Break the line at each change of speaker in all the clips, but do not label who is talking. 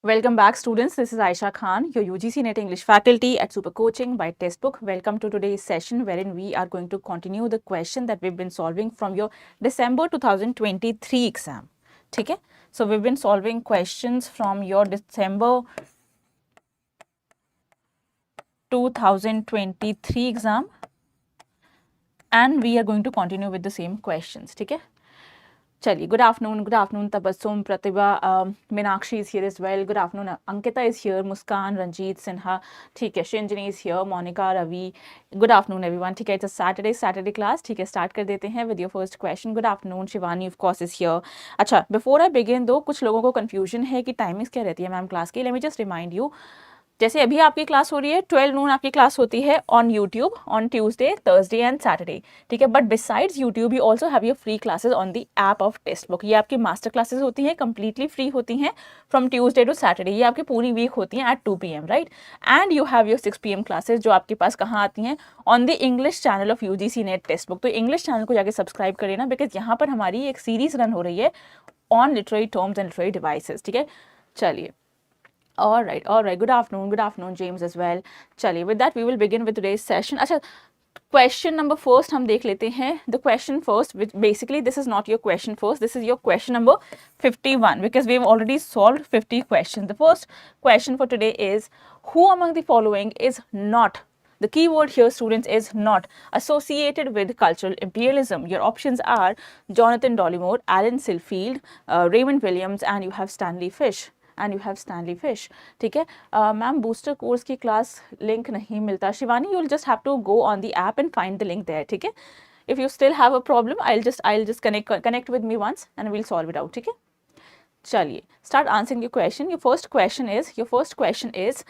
Welcome back, students. This is Ayesha Khan, your UGC NET English faculty at Super Coaching by Testbook. Welcome to today's session wherein we are going to continue the question that we've been solving from your December 2023 exam. Okay? So we've been solving questions from your December 2023 exam and we are going to continue with the same questions. Okay? Chaliye, good afternoon, Tabassum, Pratibha, Meenakshi is here as well. Good afternoon, Ankita is here, Muskan, Ranjit, Sinha, ठीक है, Shinjini is here, Monica, Ravi. Good afternoon, everyone. ठीक है, it's a Saturday class. ठीक है, start कर देते हैं with your first question. Good afternoon, Shivani of course is here. अच्छा, before I begin though, कुछ लोगों को confusion है कि timings क्या रहती है मैम क्लास की. Let me just remind you. जैसे अभी आपकी क्लास हो रही है 12 नून आपकी क्लास होती है on YouTube on Tuesday, Thursday and Saturday. ठीक है, but besides YouTube you also have your free classes on the app of test book. ये आपकी मास्टर क्लासेस होती हैं, कंप्लीटली फ्री होती हैं फ्रॉम ट्यूसडे टू सैटरडे. ये आपकी पूरी वीक होती हैं at 2 PM, right. And you have your 6 PM classes जो आपके पास कहाँ आती हैं, on the English channel of UGC NET test book. तो इंग्लिश चैनल को जाके सब्सक्राइब करें ना, बिकॉज यहाँ पर हमारी एक सीरीज रन हो रही है on literary terms and literary devices. ठीक है, चलिए. All right. Good afternoon, James as well. चलिए, with that we will begin with today's session. अच्छा, question number first हम देख लेते हैं. The question first, which basically this is not your question first, this is your question number 51 because we have already solved 50 questions. The first question for today is, who among the following is not, the key word here students is not, associated with cultural imperialism? Your options are Jonathan Dollimore, Alan Silfield, Raymond Williams, and you have Stanley Fish. ठीक है. Ma'am booster course की class link नहीं मिलता. Shivani, you will just have to go on the app and find the link there. ठीक है, if you still have a problem I will just connect with me once and we'll solve it out. ठीक है, चलिए, start answering your question. Your first question is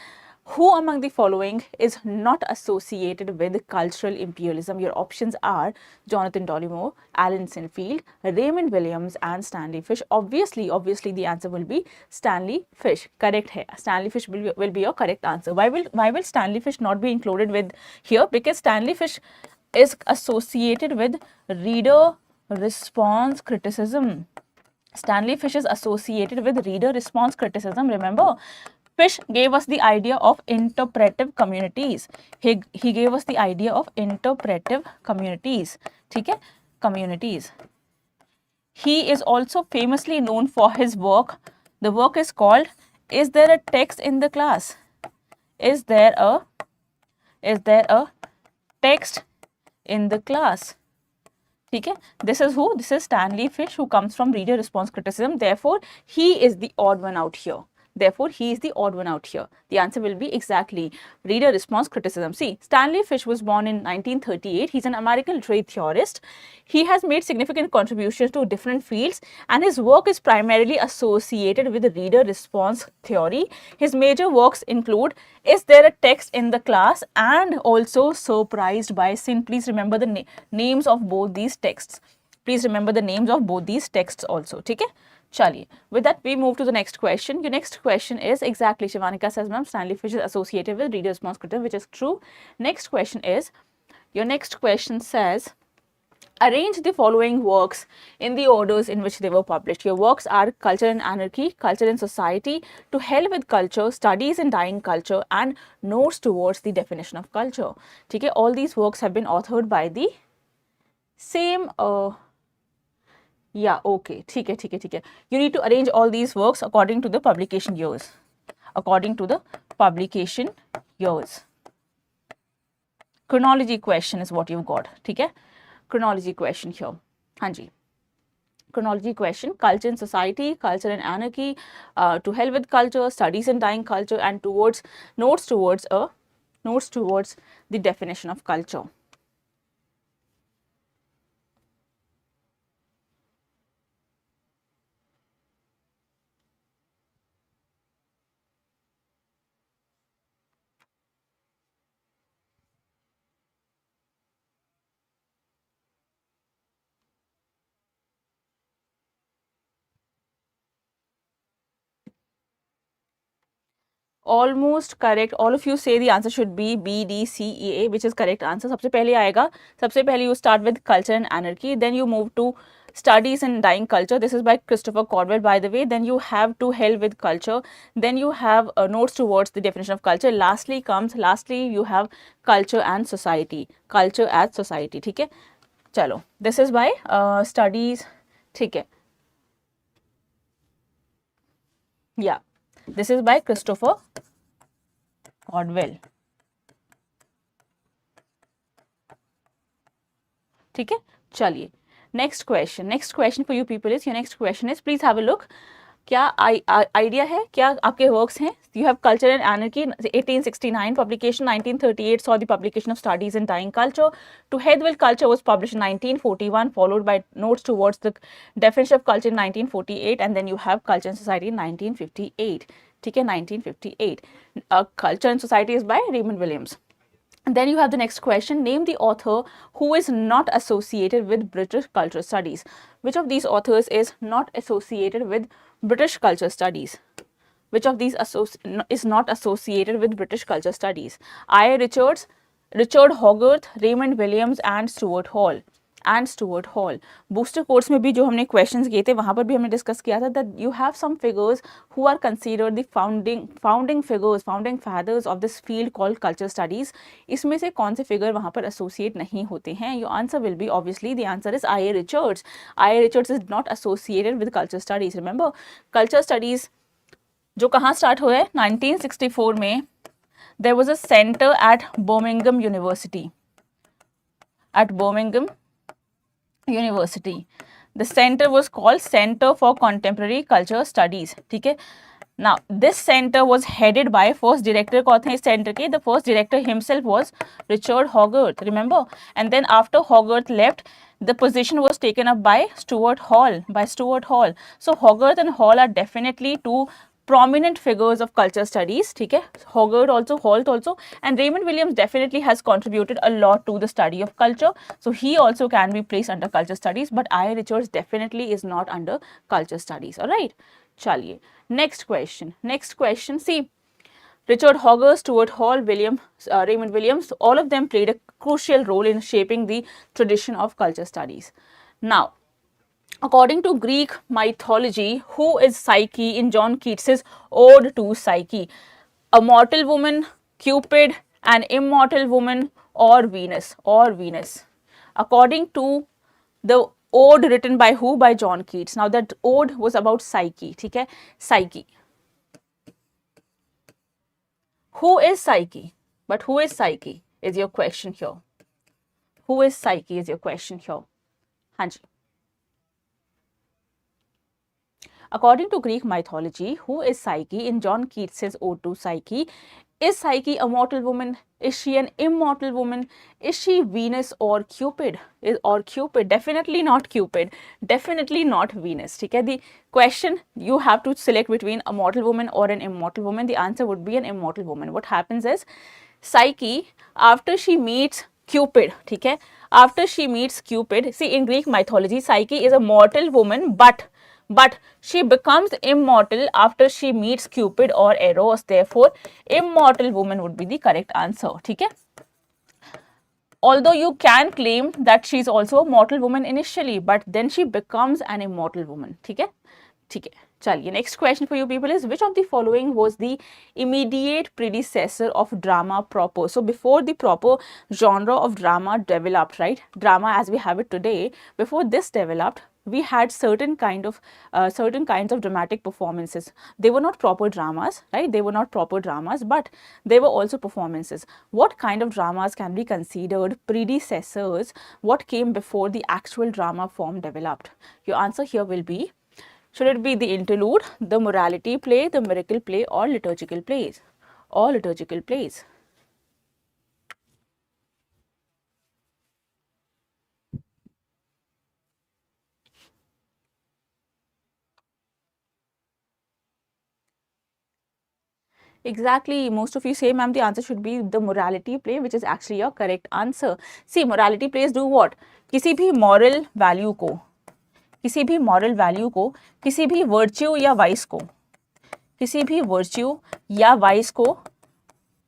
who among the following is not associated with cultural imperialism? Your options are Jonathan Dollimore, Alan Sinfield, Raymond Williams, and Stanley Fish. Obviously the answer will be Stanley Fish. Correct hai. Stanley Fish will be your correct answer. Why will Stanley Fish not be included with here? Because Stanley Fish is associated with reader response criticism. Stanley Fish is associated with reader response criticism. Remember, Fish gave us the idea of interpretive communities. He gave us the idea of interpretive communities. ठीक है, communities. He is also famously known for his work. The work is called "Is There a Text in the Class?" Is there a text in the class? ठीक है, this is who? This is Stanley Fish, who comes from reader response criticism. Therefore, he is the odd one out here. The answer will be exactly reader response criticism. See, Stanley Fish was born in 1938. He's an American literary theorist. He has made significant contributions to different fields and his work is primarily associated with reader response theory. His major works include Is There a Text in the Class and also Surprised by Sin. Please remember the names of both these texts. Also. ठीक है, चलिए, with that we move to the next question. Your next question is exactly, Shivanika says, ma'am, Stanley Fish is associated with reader response criticism, which is true. Next question says, arrange the following works in the orders in which they were published. Your works are Culture and Anarchy, Culture and Society, To Hell with Culture, Studies in Dying Culture, and Notes Towards the Definition of Culture. ठीक है, all these works have been authored by the same yeah, okay, ठीक है. You need to arrange all these works according to the publication years. Chronology question is what you've got. ठीक है, chronology question here. हाँ जी, chronology question: Culture and Society, Culture and Anarchy, To Hell with Culture, Studies in Dying Culture, and Notes Towards the Definition of Culture. Almost correct. All of you say the answer should be B, D, C, E, A, which is correct answer. सबसे पहले आएगा, you start with Culture and Anarchy, then you move to Studies in Dying Culture. This is by Christopher Caldwell, by the way. Then you have To Hell with Culture. Then you have Notes Towards the Definition of Culture. Lastly you have Culture and Society. Culture as Society. ठीक है, चलो, this is by studies. ठीक है, yeah, this is by Christopher Caldwell. ठीक है, चलिए, next question for you people is, your next question is, please have a look. क्या idea है, क्या आपके वर्क्स हैं? You have Culture and Anarchy, 1869 publication, 1938 saw the publication of Studies in Dying Culture. To Head with Culture was published in 1941, followed by Notes Towards the Definition of Culture in 1948, and then you have Culture and Society in 1958. ठीक है, 1958. Culture and Society is by Raymond Williams. And then you have the next question. Name the author who is not associated with British cultural studies. Which of these authors is not associated with British cultural studies? Which of these is not associated with British cultural studies? I. Richards, Richard Hogarth, Raymond Williams and Stuart Hall. Booster course में भी जो हमने questions किए थे वहाँ पर भी हमने डिस्कस किया था that you have some figures who are considered the founding fathers of this field called culture studies. इसमें से कौन से फिगर वहाँ पर एसोसिएट नहीं होते हैं? Your answer will be obviously the answer is I. Richards. I. Richards is not associated with culture studies. Remember, culture studies जो कहाँ स्टार्ट हुआ है? 1964 में there was a centre at Birmingham university. University. The center was called Center for Contemporary Culture Studies. ठीक है. Now this center was headed by, first director कौन थे इस center के? The first director himself was Richard Hogarth. Remember? And then after Hogarth left, the position was taken up by Stuart Hall. So Hogarth and Hall are definitely two prominent figures of culture studies. ठीक है, Hogarth also, Holt also, and Raymond Williams definitely has contributed a lot to the study of culture, so he also can be placed under culture studies, but I. Richards definitely is not under culture studies. All right, chaliye, next question. See, Richard Hogarth, Stuart Hall, Raymond Williams, all of them played a crucial role in shaping the tradition of culture studies. Now, according to Greek mythology, who is Psyche in John Keats's Ode to Psyche? A mortal woman, Cupid, an immortal woman, or Venus? According to the ode written by who? By John Keats. Now that ode was about Psyche. ठीक है, Psyche. Who is Psyche? But who is Psyche is your question here. Who is Psyche is your question here. हाँ जी. According to Greek mythology, who is Psyche in John Keats's Ode to Psyche? Is Psyche a mortal woman? Is she an immortal woman? Is she Venus or Cupid? Definitely not Cupid. Definitely not Venus. ठीक है, the question you have to select between a mortal woman or an immortal woman. The answer would be an immortal woman. What happens is Psyche, after she meets Cupid, ठीक है, after she meets Cupid, see in Greek mythology, Psyche is a mortal woman, but she becomes immortal after she meets Cupid or Eros. Therefore, immortal woman would be the correct answer. ठीक है, although you can claim that she is also a mortal woman initially, but then she becomes an immortal woman. ठीक है, चलिए, next question for you people is, which of the following was the immediate predecessor of drama proper? So before the proper genre of drama developed, right, drama as we have it today, before this developed, we had certain kinds of dramatic performances. They were not proper dramas, right? They were not proper dramas, but they were also performances. What kind of dramas can be considered predecessors? What came before the actual drama form developed? Your answer here will be, should it be the interlude, the morality play, the miracle play, or liturgical plays? Or liturgical plays. Exactly, most of you say, ma'am, the answer should be the morality play, which is actually your correct answer. See, morality plays do what? किसी भी moral value को, किसी भी virtue या vice को,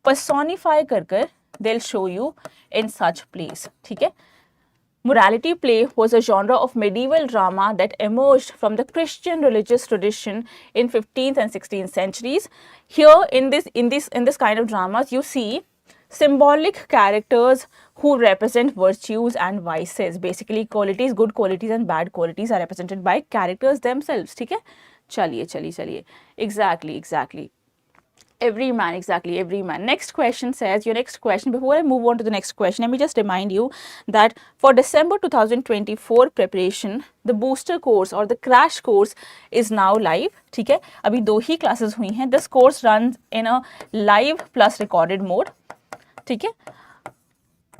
personify कर they'll show you in such plays. ठीक है, Morality play was a genre of medieval drama that emerged from the Christian religious tradition in 15th and 16th centuries. Here in this kind of dramas, you see symbolic characters who represent virtues and vices. Basically, qualities, good qualities and bad qualities are represented by characters themselves. ठीक है? चलिए. Exactly. Every man, exactly, every man. Next question says, your next question, before I move on to the next question, let me just remind you that for December 2024 preparation, the booster course or the crash course is now live. ठीक है, अभी 2 ही classes हुई हैं. This course runs in a live plus recorded mode. ठीक है.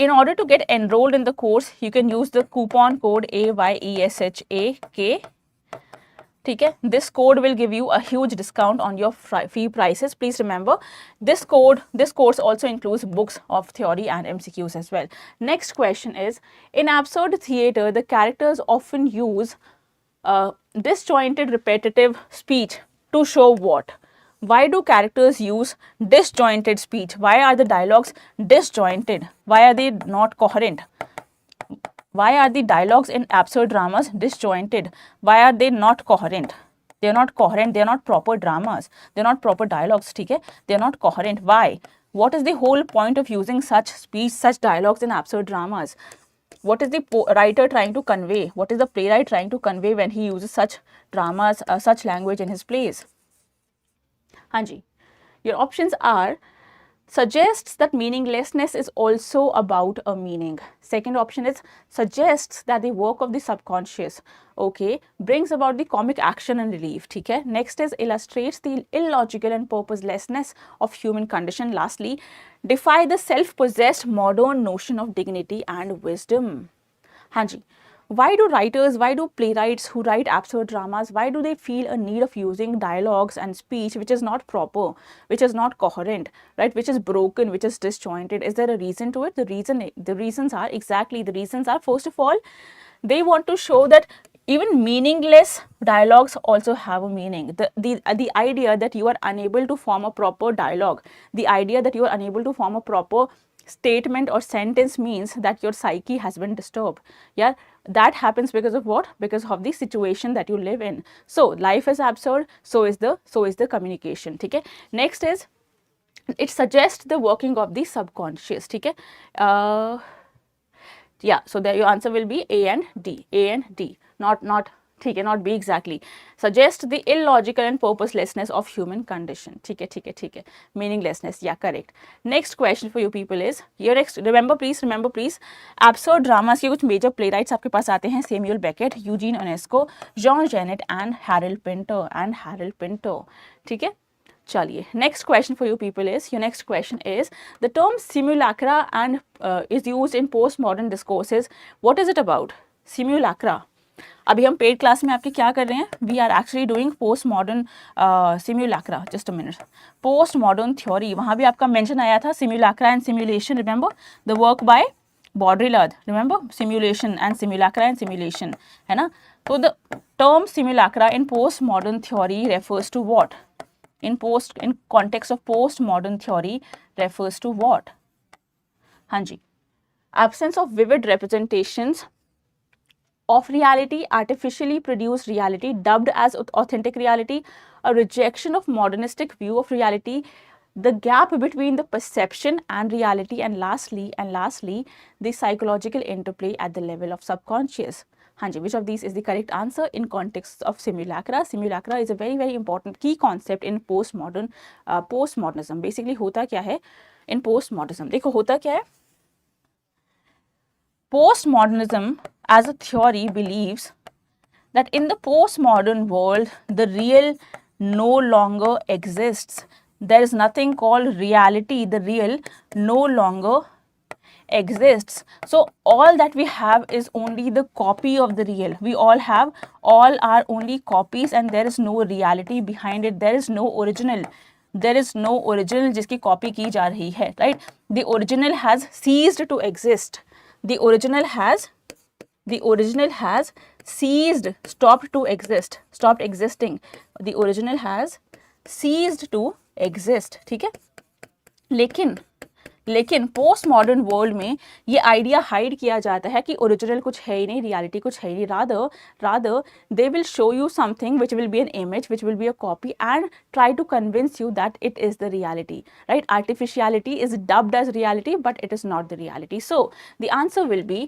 In order to get enrolled in the course, you can use the coupon code AYESHAK. ठीक है, this code will give you a huge discount on your fee prices. Please remember, this course also includes books of theory and MCQs as well. Next question is, in absurd theatre, the characters often use disjointed repetitive speech to show what? Why do characters use disjointed speech? Why are the dialogues disjointed? Why are they not coherent? Why are the dialogues in absurd dramas disjointed? Why are they not coherent? They are not coherent. They are not proper dramas. They are not proper dialogues. ठीक है? They are not coherent. Why? What is the whole point of using such speech, such dialogues in absurd dramas? What is the writer trying to convey? What is the playwright trying to convey when he uses such dramas, such language in his plays? हाँ जी. Your options are: suggests that meaninglessness is also about a meaning. Second option is suggests that the work of the subconscious, okay, brings about the comic action and relief. ठीक है. Next is illustrates the illogical and purposelessness of human condition. Lastly, defy the self-possessed modern notion of dignity and wisdom. हाँ जी. Why do writers, why do playwrights who write absurd dramas, why do they feel a need of using dialogues and speech which is not proper, which is not coherent, right, which is broken, which is disjointed? Is there a reason to it? The reasons are, first of all, they want to show that even meaningless dialogues also have a meaning. The idea that you are unable to form a proper dialogue, the idea that you are unable to form a proper statement or sentence means that your psyche has been disturbed. Yeah, that happens because of what? Because of the situation that you live in. So life is absurd, so is the communication. ठीक है. Next is, it suggests the working of the subconscious. ठीक है. Yeah, so there your answer will be A and D, not ठीक है, not B exactly. Suggest the illogical and purposelessness of human condition. ठीक है. Meaninglessness, yeah, correct. Next question for you people is, your next, remember please, absurd dramas के कुछ major playwrights आपके पास आते हैं: Samuel Beckett, Eugene Ionesco, Jean Genet and Harold Pinter. ठीक है. चलिए, next question for you people is, your next question is, the term simulacra and is used in postmodern discourses. What is it about? Simulacra. अभी हम paid class में आपके क्या कर रहे हैं? We are actually doing postmodern simulacra. Just a minute. Postmodern theory, वहाँ भी आपका मेंशन आया था, simulacra and simulation. Remember the work by Baudrillard. Remember simulation and simulacra and simulation, है ना? तो the term simulacra in postmodern theory refers to what? in context of postmodern theory refers to what? हाँ जी. Absence of vivid representations of reality, artificially produced reality dubbed as authentic reality, a rejection of modernistic view of reality, the gap between the perception and reality, and lastly the psychological interplay at the level of subconscious. हाँ जी, which of these is the correct answer in context of simulacra? Simulacra is a very very important key concept in postmodernism. Basically होता क्या है in postmodernism? देखो होता क्या है. Postmodernism as a theory believes that in the postmodern world the real no longer exists. There is nothing called reality. The real no longer exists. So all that we have is only the copy of the real. We all are only copies, and there is no reality behind it. There is no original. जिसकी copy की जा रही है, right? The original has ceased to exist. The original has ceased, stopped existing. The original has ceased to exist. ठीक है. लेकिन post modern world में ये आइडिया हाइड किया जाता है कि ओरिजिनल कुछ है ही नहीं, रियलिटी कुछ है ही नहीं, rather they will show you something which will be an image, which will be a copy and try to convince you that it is the reality, right? Artificiality is dubbed as reality, but it is not the reality. So the answer will be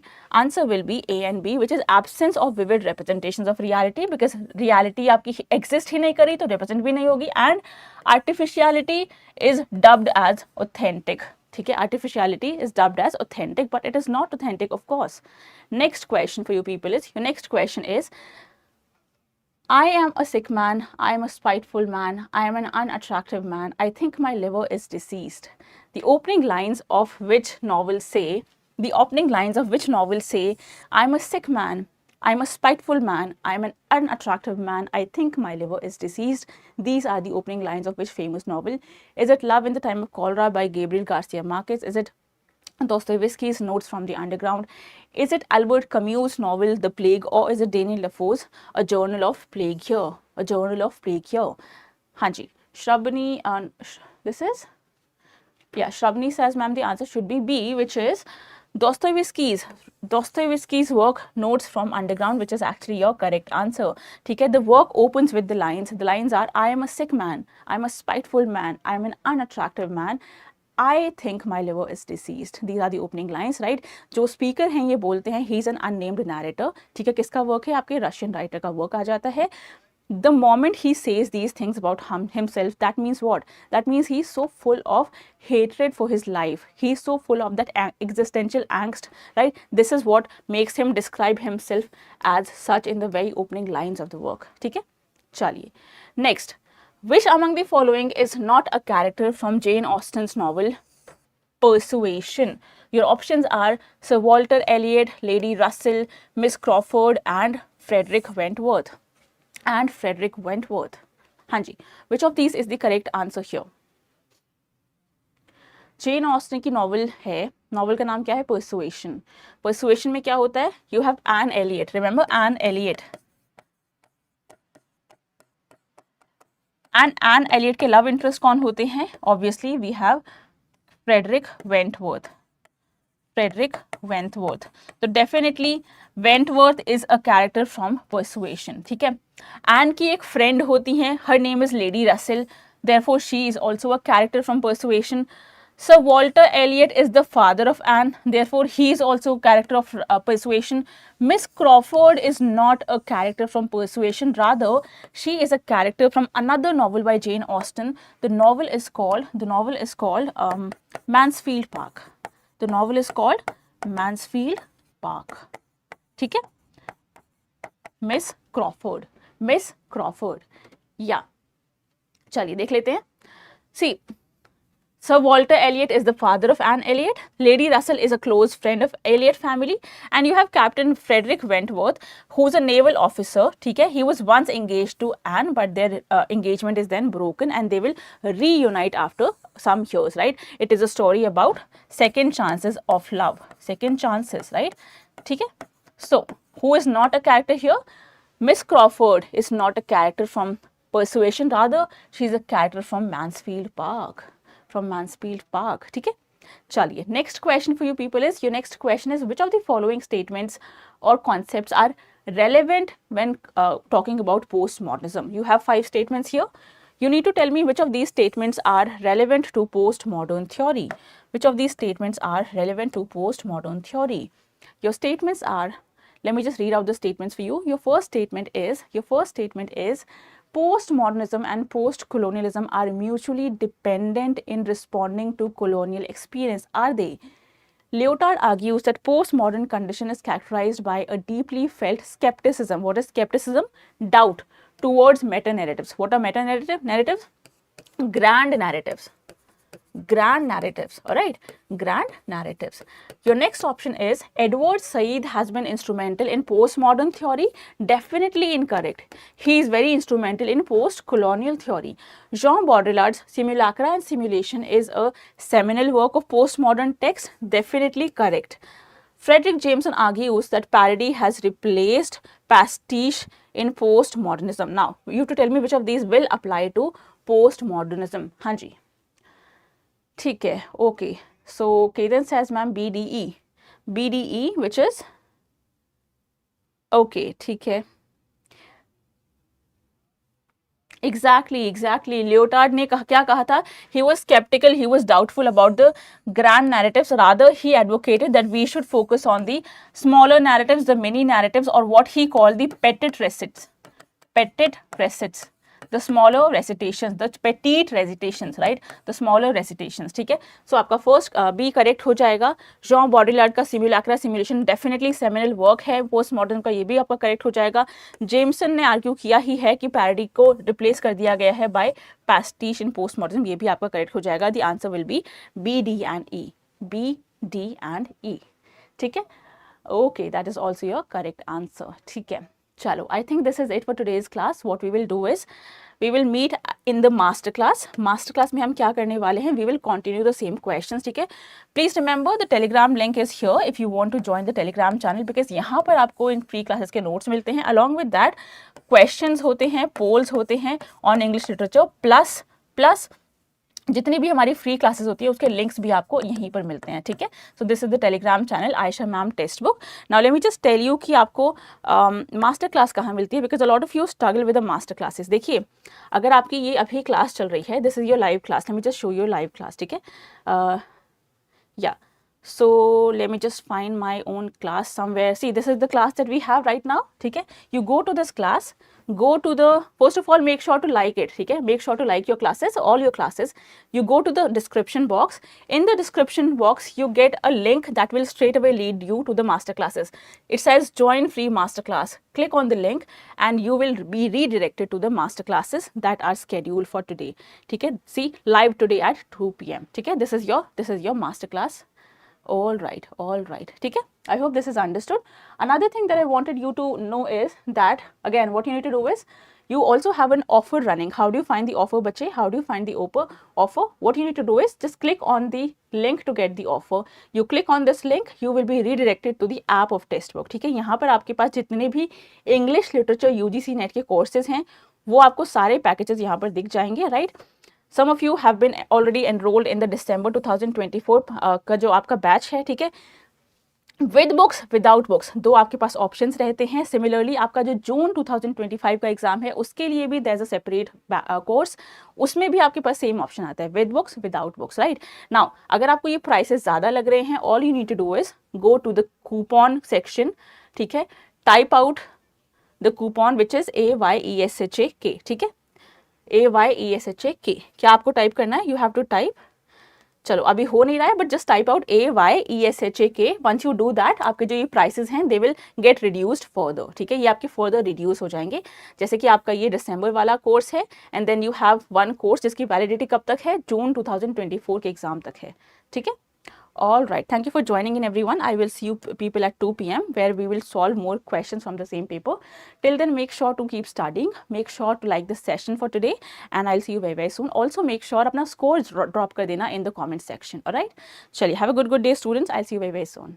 A and B, which is absence of vivid representations of reality, because reality आपकी exist ही नहीं करी तो represent भी नहीं होगी, and artificiality is dubbed as authentic. ठीक है, artificiality is dubbed as authentic, but it is not authentic, of course. Next question for you people is, your next question is, I am a sick man, I am a spiteful man, I am an unattractive man, I think my liver is deceased. The opening lines of which novel say, I am a sick man, I am a spiteful man, I am an unattractive man, I think my liver is deceased. These are the opening lines of which famous novel? Is it Love in the Time of Cholera by Gabriel Garcia Marquez? Is it Dostoevsky's Notes from the Underground? Is it Albert Camus' novel The Plague, or is it Daniel Defoe's A Journal of Plague Here? A Journal of Plague Here. Hanji, Shrabani, this is? Yeah, Shrabani says, ma'am, the answer should be B, which is Dostoevsky's work Notes from Underground, which is actually your correct answer. Okay, the work opens with the lines. The lines are, I am a sick man, I am a spiteful man, I am an unattractive man, I think my liver is deceased. These are the opening lines, right? जो speaker हैं ये बोलते हैं he is an unnamed narrator. ठीक है, किसका work है? आपके Russian writer का work आ जाता है. The moment he says these things about himself, that means what? That means he's so full of hatred for his life. He's so full of that existential angst, right? This is what makes him describe himself as such in the very opening lines of the work. ठीक है? चलिए. Next. Which among the following is not a character from Jane Austen's novel Persuasion? Your options are Sir Walter Elliot, Lady Russell, Miss Crawford, and Frederick Wentworth. Hanji, which of these is the correct answer here? Jane Austen की novel है, novel का नाम क्या है? Persuasion. Persuasion में क्या होता है? You have Anne Elliot. Remember Anne Elliot. And Anne Elliot के love interest कौन होते हैं? Obviously we have Frederick Wentworth. So definitely Wentworth is a character from Persuasion. ठीक है? Anne की एक friend होती है, her name is Lady Russell. Therefore she is also a character from Persuasion. Sir Walter Elliot is the father of Anne, therefore he is also a character of Persuasion. Miss Crawford is not a character from Persuasion, rather she is a character from another novel by Jane Austen. The novel is called Mansfield Park. The novel is called Mansfield Park. ठीक है? Miss Crawford. Yeah. चलिए देख लेते हैं. See, Sir Walter Elliot is the father of Anne Elliot. Lady Russell is a close friend of Elliot family. And you have Captain Frederick Wentworth, who's a naval officer. ठीक है? He was once engaged to Anne, but their engagement is then broken and they will reunite after some years, right? It is a story about second chances of love. Second chances, right? ठीक है? So, who is not a character here? Miss Crawford is not a character from Persuasion, rather she is a character from Mansfield Park. ठीक है? चलिए, next question for you people is, your next question is, which of the following statements or concepts are relevant when talking about postmodernism? You have 5 statements here. You need to tell me which of these statements are relevant to postmodern theory. Which of these statements are relevant to postmodern theory? Your statements are, let me just read out the statements for you. Your first statement is postmodernism and post-colonialism are mutually dependent in responding to colonial experience. Are they? Lyotard argues that postmodern condition is characterized by a deeply felt skepticism. What is skepticism? Doubt towards meta-narratives. What are meta-narratives? Grand narratives. All right, grand narratives. Your next option is, Edward Said has been instrumental in postmodern theory. Definitely incorrect. He is very instrumental in post-colonial theory. Jean Baudrillard's Simulacra and Simulation is a seminal work of postmodern text. Definitely correct. Frederick Jameson argues that parody has replaced pastiche in postmodernism. Now, you have to tell me which of these will apply to postmodernism. हाँ जी, ठीक है, okay. So Kaden says, ma'am, BDE. BDE, which is okay, ठीक है. Exactly. Lyotard ने क्या कहा था? He was skeptical, he was doubtful about the grand narratives. Rather, he advocated that we should focus on the smaller narratives, the mini narratives, or what he called the petite recits. Petite recits. The smaller recitations, the petite recitations, right? The smaller recitations, ठीक है. So आपका first B correct हो जाएगा. Jean Baudrillard का Simulacra Simulation definitely seminal work है. Postmodern का ये भी आपका correct हो जाएगा. Jameson ने argue किया ही है कि parody को replace कर दिया गया है by pastiche in postmodernism. ये भी आपका correct हो जाएगा. The answer will be B, D and E. B, D and E. ठीक है. Okay, that is also your correct answer. ठीक है. चलो, I think this is it for today's class. What we will do is we will meet in the master class. Master class में हम क्या करने वाले हैं? We will continue the same questions. ठीक है. Please remember the Telegram link is here if you want to join the Telegram channel because यहाँ पर आपको इन free classes के notes मिलते हैं. Along with that questions होते हैं, polls होते हैं on English literature plus जितनी भी हमारी फ्री क्लासेस होती है उसके लिंक्स भी आपको यहीं पर मिलते हैं. ठीक है. So this is the Telegram channel Ayesha ma'am test book. Now let me just tell you कि आपको मास्टर क्लास कहाँ मिलती है because a lot of you struggle with the master classes. देखिए, अगर आपकी ये अभी क्लास चल रही है, this is your live class. Let me just show your live class. ठीक है. या so let me just find my own class somewhere. See, this is the class that we have right now. ठीक है. You go to this class, go to the, first of all make sure to like it. ठीक है. Make sure to like your classes, all your classes. You go to the description box. In the description box you get a link that will straight away lead you to the master classes. It says join free master class. Click on the link and you will be redirected to the master classes that are scheduled for today. ठीक है. See, live today at 2 p.m. ठीक है. This is your master class. All right. ठीक है. I hope this is understood. Another thing that I wanted you to know is that again what you need to do is you also have an offer running. How do you find the offer, बच्चे? How do you find the offer? What you need to do is just click on the link to get the offer. You click on this link, you will be redirected to the app of Testbook. ठीक है. यहाँ पर आपके पास जितने भी English Literature UGC NET के courses हैं वो आपको सारे पैकेजेस यहाँ पर दिख जाएंगे. Right. Some of you have been already enrolled in the December 2024 का जो आपका बैच है. ठीक है. विद बुक्स विदाउट बुक्स दो आपके पास ऑप्शंस रहते हैं. सिमिलरली आपका जो जून 2025 का एग्जाम है उसके लिए भी there is a separate course. उसमें भी आपके पास सेम ऑप्शन आता है, with books without books. Right. Now अगर आपको ये प्राइसेस ज़्यादा लग रहे हैं, all you need to do is go to the coupon section. ठीक है. Type out the coupon which is AYESHAK. ठीक है. AYESHAK. क्या आपको टाइप करना है? You have to type. चलो अभी हो नहीं रहा है but just type out AYESHAK. Once you do that आपके जो ये प्राइसेस हैं they will get reduced further. ठीक है. ये आपके फर्दर रिड्यूस हो जाएंगे. जैसे कि आपका ये दिसंबर वाला कोर्स है and then you have one course जिसकी वैलिडिटी कब तक है? जून 2024 के एग्जाम तक है. ठीक है. All right. Thank you for joining in, everyone. I will see you people at 2 p.m. where we will solve more questions from the same paper. Till then, make sure to keep studying. Make sure to like this session for today, and I'll see you very, very soon. Also, make sure अपना scores drop कर देना in the comment section. All right. चलिए, have a good day, students. I'll see you very, very soon.